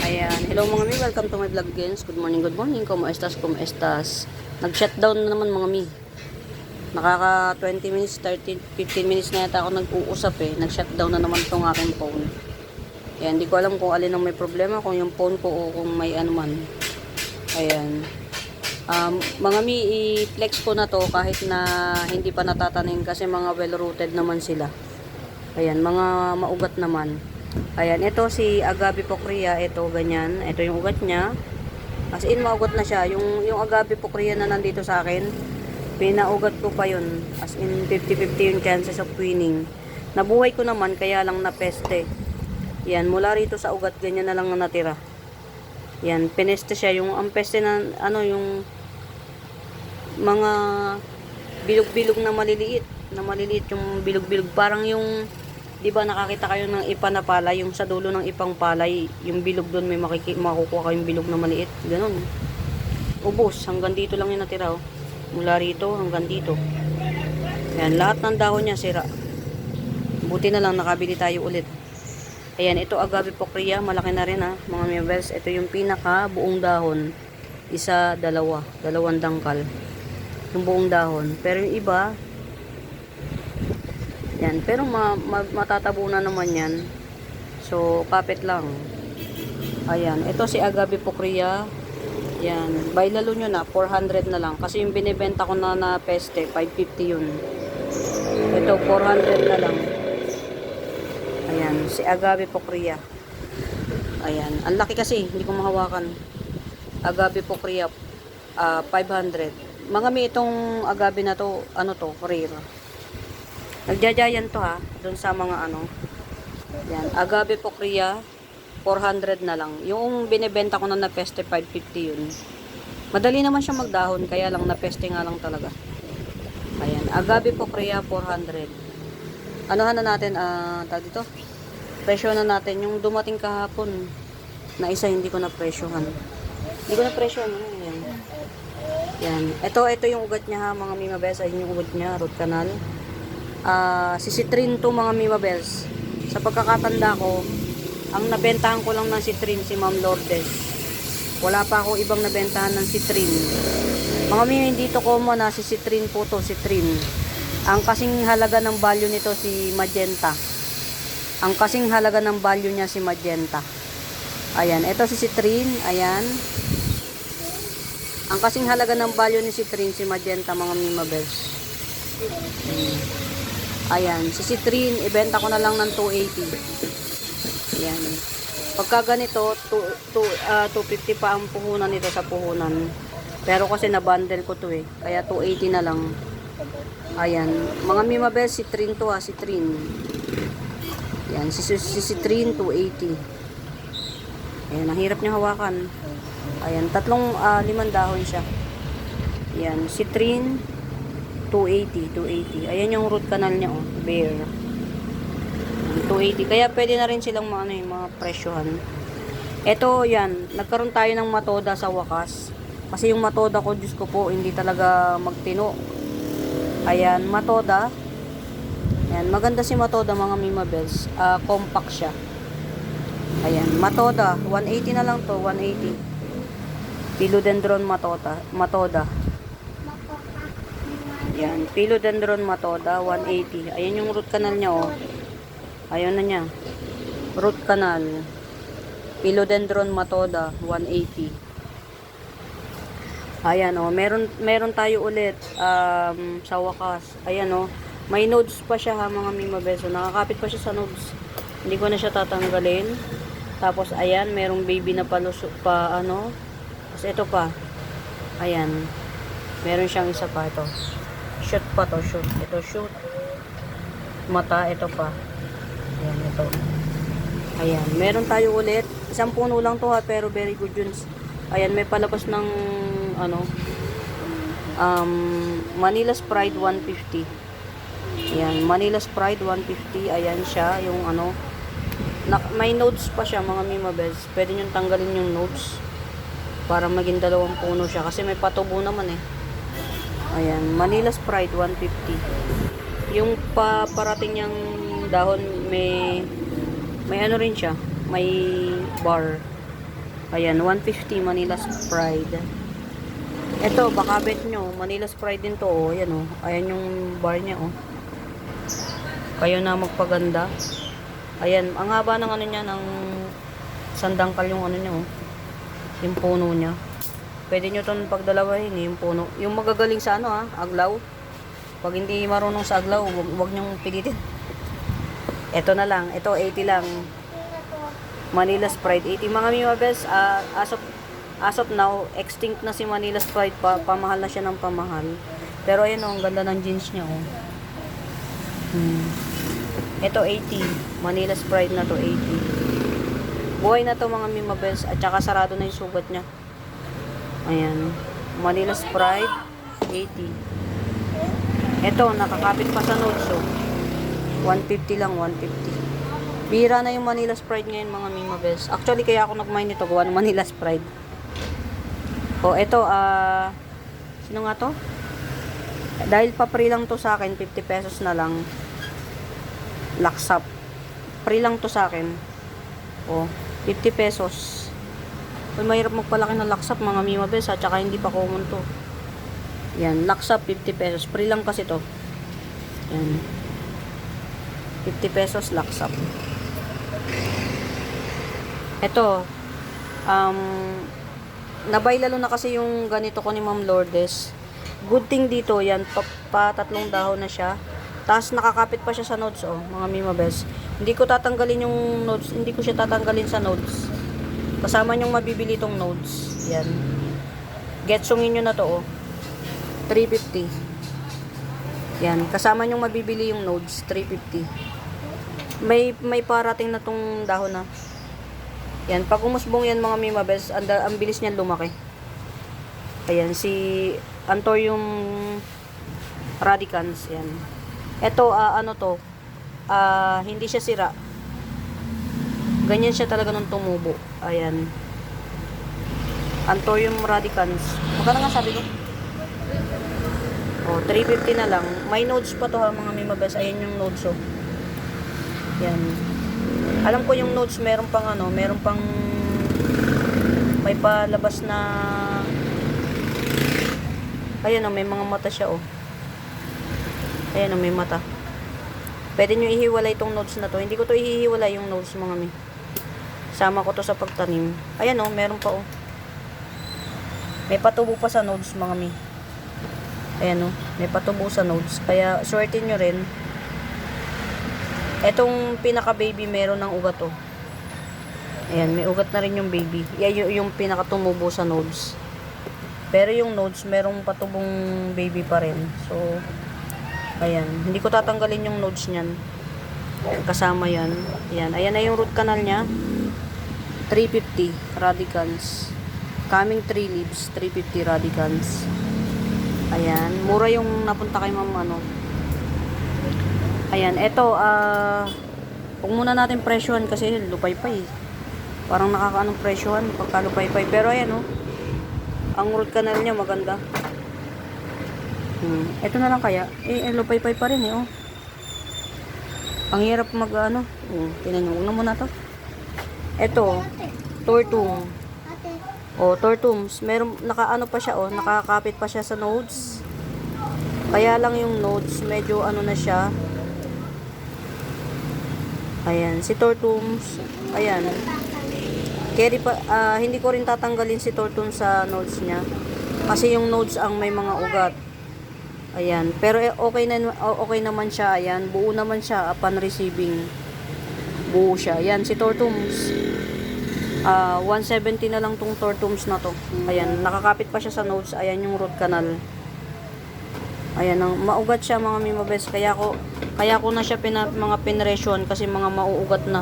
Ayan. Hello mga mi, welcome to my vlog again. Good morning, good morning. Como estas, como estas. Nag-shutdown na naman mga mi. Nakaka 20 minutes, 30, 15 minutes na yata ako nag-uusap eh. Nag-shutdown na naman tong aking phone. Ayan, hindi ko alam kung alin ang may problema, kung yung phone ko o kung may ano man. Ayan. Mga mi, i-flex ko na to kahit na hindi pa natatanim kasi mga well-rooted naman sila. Ayan, mga maugat naman. Ayan, ito si Agape Pocrea, ito ganyan. Ito yung ugat niya. As in, maugat na siya. Yung Agape Pocrea na nandito sa akin, pinaugat ko pa yun. As in, 50-50 yung chances of winning. Nabuhay ko naman, kaya lang napeste. Yan, mula rito sa ugat, ganyan na lang na natira. Yan, pineste siya. Yung ang peste na, ano, yung mga bilog-bilog na maliliit. Yung bilog-bilog. Parang yung, di ba nakakita kayo ng ipa na palay, yung sa dulo ng ipang palay, yung bilog doon may makukuha kayong bilog na maliit. Ganun. Ubos. Hanggang dito lang yung natira. Oh. Mula rito hanggang dito. Yan, lahat ng dahon niya sira. Buti na lang nakabili tayo ulit. Ayan, ito Agape Pocrea, malaki na rin ha, mga members. Ito yung pinaka buong dahon. Isa, dalawang dangkal. Yung buong dahon. Pero yung iba, yan, pero matatabunan naman yan. So, kapit lang. Ayan, ito si Agape Pocrea. Yan, by lalo nyo na, 400 na lang. Kasi yung binibenta ko na peste, 550 yun. Ito, 400 na lang. Ayan, si Agape Pocrea. Ayan, ang laki kasi, hindi ko mahawakan. Agape Pocrea, 500. Mga may itong agape na to, ano to, rare. Nagjajayan to ha, dun sa mga ano. Yan, Agape Pocrea, 400 na lang. Yung binibenta ko na peste, 550 yun. Madali naman siya magdahon, kaya lang napeste nga lang talaga. Ayan, Agape Pocrea, 400. Anuhan na natin, tawag dito, presyo na natin. Yung dumating kahapon na isa, hindi ko na presyohan. Hindi ko na presyohan. Yan. Yan. Ito yung ugat niya ha, mga Mima Bells. Ayun yung ugat niya, root canal. Si Citrin to mga Mima Bells. Sa pagkakatanda ko, ang nabentahan ko lang ng Citrin si Ma'am Lourdes. Wala pa ako ibang nabentahan ng Citrin. Mga Mima, hindi to common na si Citrin po to, Citrin. Ang kasing halaga ng value nito si Magenta. Ang kasing halaga ng value niya si Magenta. Ayan, ito si Citrin, ayan. Ang kasing halaga ng value ni Citrin si Magenta, mga Mima Bells. Ayan, si Citrin, ibenta ko na lang ng 280. Ayan. Pagka ganito, 250 pa ang puhunan nito sa puhunan. Pero kasi na-bundle ko to eh. Kaya 280 na lang. Ayan. Mga Mima Bells, Citrin to ha, Citrin. Ayan, si Citrin, 280. Ayan, ang hirap niya hawakan. Ayan, limang dahon siya. Ayan, Citrin, 280. Ayan yung root canal niya, oh, bare. 280. Kaya pwede na rin silang mga presyohan. Ito, yan. Nagkaroon tayo ng matoda sa wakas. Kasi yung matoda ko, Diyos ko po, hindi talaga magtino. Ayan, matoda. Ayan, maganda si matoda, mga Mima Bells. Compact siya. Ayan, matoda. 180 na lang to, 180. Philodendron matoda. Yan, Philodendron matoda, 180. Ayan yung root canal niya, oh. Ayun na niya. Root canal. Philodendron matoda, 180. Ayan, oh. Meron tayo ulit sa wakas. Ayan, oh. May nodes pa siya ha, mga Mima Bells. Nakakapit pa siya sa nodes. Hindi ko na siya tatanggalin. Tapos, ayan, merong baby na palusok pa, ano. Tapos, ito pa. Ayan. Meron siyang isa pa, ito. Shoot pa to, shoot. Ito, shoot. Mata, ito pa. Ayan, ito. Ayan, meron tayo ulit. Isang puno lang to ha, pero very good yun. Ayan, may palabas ng, ano, Manila's Pride 150. Ayan, Manila's Pride 150. Ayan siya, yung ano, may nodes pa siya, mga Mima Bells. Pwede nyo tanggalin yung nodes para maging dalawang puno siya kasi may patubo naman eh. Ayan, Manila's Pride 150. Yung parating niyang dahon may ano rin siya, may bar. Ayan, 150 Manila's Pride. Ito, baka bet nyo, Manila's Pride din to, oh. Ayan, oh. Ayan yung bar niya, oh. Kayo na magpaganda. Ayan, ang haba ng ano niya, ng sandangkal yung ano niya, oh. Yung puno niya. Pwede nyo itong pagdalawahin, yung puno. Yung magagaling sa ano, ha, aglaw. Pag hindi marunong sa aglaw, wag nyong pilitin. Ito na lang, ito 80 lang. Manila's Pride 80. Mga mimabes, as of now, extinct na si Manila's Pride pa. Pamahal na siya ng pamahal. Pero ayan, oh, ang ganda ng jeans niya, oh. Ito 80. Manila's Pride na to 80. Buhay na to mga mimabes. At saka sarado na yung sugat niya. Ayan. Manila's Pride 80. Ito, nakakapit pa sa notes, oh. 150 lang, 150. Bira na yung Manila's Pride ngayon, mga mimabes. Actually, kaya ako nag-mind ito, gawa ng Manila's Pride. O, ito, sino nga to? Dahil pa-free lang to sa akin, 50 pesos na lang. Laksap. Free lang to sa akin. O, 50 pesos. Uy, mahirap magpalaki ng laksap, mga mimabes, at saka hindi pa common to. Yan, laksap 50 pesos. Free lang kasi to. Yan. 50 pesos laksap. Ito, nabay lalo na kasi yung ganito ko ni Ma'am Lourdes. Good thing dito, yan, tatlong dahon na siya. Tapos nakakapit pa siya sa nodes, oh, mga mimabes. Hindi ko tatanggalin yung nodes, hindi ko siya tatanggalin sa nodes. Kasama nyong mabibili tong nodes. Yan. Getsungin nyo na to, oh. 350. Yan, kasama nyong mabibili yung nodes, 350. May parating na tong dahon na. Yan, pag umusbong yan mga mimabes, ang bilis niyan lumaki. Ayan, si Anthurium radicans, yan. Ito, ano to, hindi siya sira. Ganyan siya talaga nung tumubo. Ayan. Anthurium radicans. Magkano nga sabi ko? O, 350 na lang. May nodes pa to ha, mga mimabes. Ayan yung nodes, oh. Yan. Alam ko yung nodes, meron pang ano, meron pang may palabas na ayan, oh, may mga mata siya, oh. Ayan, oh, may mata. Pwede nyo ihiwalay itong nodes na to. Hindi ko to ihiwalay yung nodes, mga mi. Sama ko to sa pagtanim. Ayan, oh, meron pa, oh. May patubo pa sa nodes, mga mi. Ayan, oh, may patubo sa nodes. Kaya, swertin nyo rin. Etong pinaka-baby, meron ng ugat, oh. Ayan, may ugat na rin yung baby. Yan yung pinaka-tumubo sa nodes. Pero yung nodes, merong patubong baby pa rin. So, ayan. Hindi ko tatanggalin yung nodes niyan. Kasama yan. Ayan, ayan na yung root canal niya. 350 radicals. Coming 3 leaves, 350 radicals. Ayan, mura yung napunta kay Ma'am ano. Ayan, eto, huwag muna natin presyohan kasi lupay-pay. Parang nakakaanong presyohan pagka lupay-pay. Pero ayan, oh, ang root canal niya maganda. Eto na lang kaya. Lupay-pay pa rin, oh. Ang hirap mag-ano. Tinan nyo, huwag na muna to. Eto, tortum. Oh, tortums. Meron, nakaano pa siya, oh. Nakakapit pa siya sa nodes. Kaya lang yung nodes, medyo ano na siya. Ayan, si tortums. Ayan. Carry pa, hindi ko rin tatanggalin si tortum sa nodes niya. Kasi yung nodes ang may mga ugat. Ayan. Pero okay naman siya. Ayan. Buo naman siya upon receiving. Buo siya. Ayan, si tortums. 170 na lang tong tortums na to. Ayan, nakakapit pa siya sa nodes. Ayan yung root canal. Ayan, maugat siya mga mimabes. Kaya ko na siya mga pinresyon kasi mga mauugat na.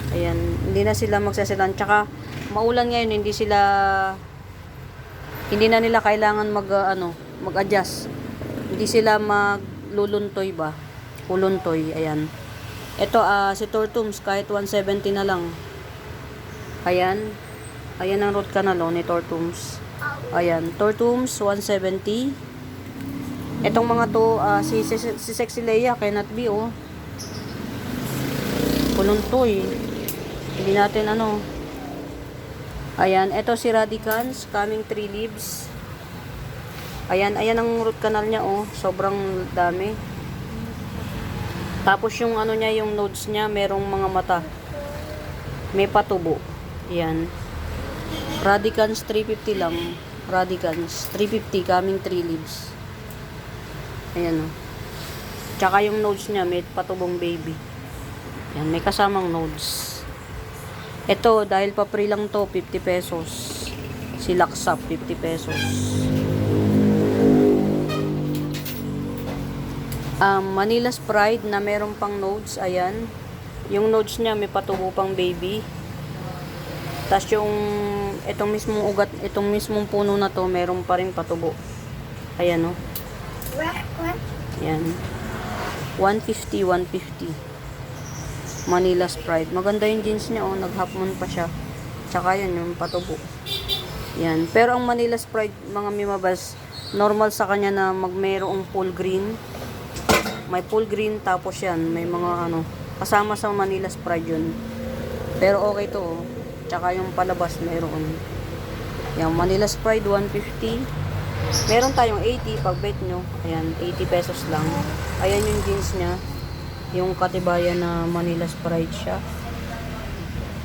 Ayan, hindi na sila magsasilan. Tsaka maulan ngayon, hindi na nila kailangan mag-adjust. Hindi sila magluluntoy ba? Kuluntoy, ayan. Ito, si tortums kahit 170 na lang. Ayan. Ayan ang root canal, oh, ni tortums. Ayan, tortums 170. Etong mga to, si Sexy Leia cannot be, oh. Kuluntoy. Hindi natin Ayan, ito si Radicans, coming 3 leaves. Ayan, ayan ang root canal niya, oh. Sobrang dami. Tapos yung ano niya, yung nodes niya, merong mga mata. May patubo. Ayan. Radicans 350 lang. Radicans 350, coming 3 leaves. Ayan, oh. Tsaka yung nodes niya, may patubong baby. Ayan, may kasamang nodes. Ito, dahil pa-free lang to, 50 pesos. Si Laksap, 50 pesos. Manila's Pride na meron pang nodes, ayan. Yung nodes niya, may patubo pang baby. Tapos yung, itong mismong ugat, itong mismong puno na to, meron pa rin patubo. Ayan, oh. Ayan. 150, 150. Manila's Pride. Maganda yung jeans niya, oh. Nag-half moon pa siya. Tsaka yan, yung patubo. Yan. Pero ang Manila's Pride, mga mimabas, normal sa kanya na magmerong full green. May full green, tapos yan, may mga ano, kasama sa Manila's Pride yun. Pero okay to, oh. Tsaka yung palabas, meron. Yan, Manila's Pride, 150. Meron tayong 80, pag bet nyo. Ayan, 80 pesos lang. Ayan yung jeans niya. Yung katibayan na Manila's Pride siya.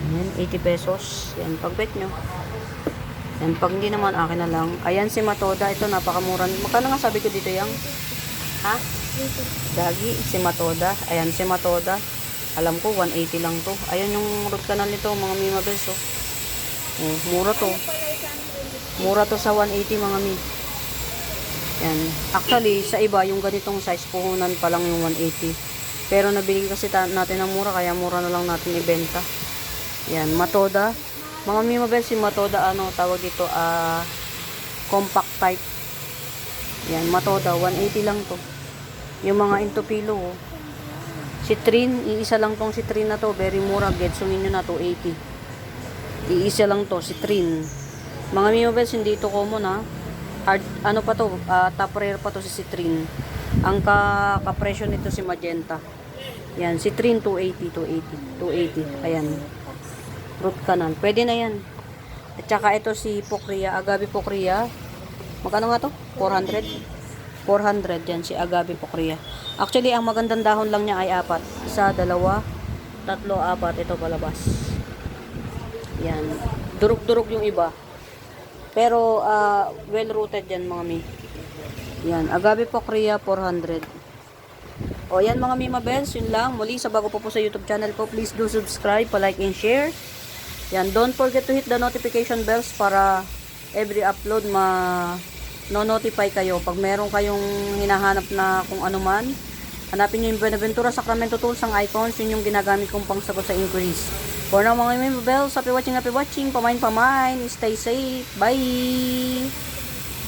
Ayan, 80 pesos. Yan, pag-bet nyo. Yan, pag hindi naman, akin na lang. Ayan, si Matoda. Ito, napakamura. Magkano nga sabi ko dito yung? Ha? Gagi, si Matoda. Ayan, si Matoda. Alam ko, 180 lang to. Ayan yung root canal nito, mga mimabes, oh. Oh, mura to. Mura to sa 180, mga mi. Yan. Actually, sa iba, yung ganitong size, puhunan pa lang yung 180. Pero nabili kasi natin ng mura, kaya mura na lang natin ibenta. Yan, Matoda. Mga mimabel, si Matoda, ano, tawag dito, compact type. Yan, Matoda, 180 lang to. Yung mga into pillow, oh. Si Trin, iisa lang tong si Trin na to, very mura, getsungin nyo na, 280. Iisa lang to, si Trin. Mga mimabel, hindi ito common, ha. Hard, ano pa to, top rare pa to si Trin. Ang kapresyo nito si Magenta. Yan, si Trin 280. Ayan. Root canal. Pwede na yan. At saka ito si Pokria, Agave Pokria. Magkano nga to? 400. 400 yan si Agave Pokria. Actually, ang magandang dahon lang niya ay 4. 1, 2, 3, 4. Ito palabas. Yan. Durug-durug yung iba. Pero well rooted yan, mga mi. Yan, Agave Pokria 400. O yan, mga mimabels, yun lang. Muli, sa bago po sa YouTube channel ko, please do subscribe, pa-like and share. Yan, don't forget to hit the notification bells para every upload no-notify kayo. Pag meron kayong hinahanap na kung ano man, hanapin nyo yung Buenaventura Sacramento Tools, ang icons, yun yung ginagamit kong pangsagot sa inquiries. For now, mga mimabels, happy watching, pamain. Stay safe. Bye!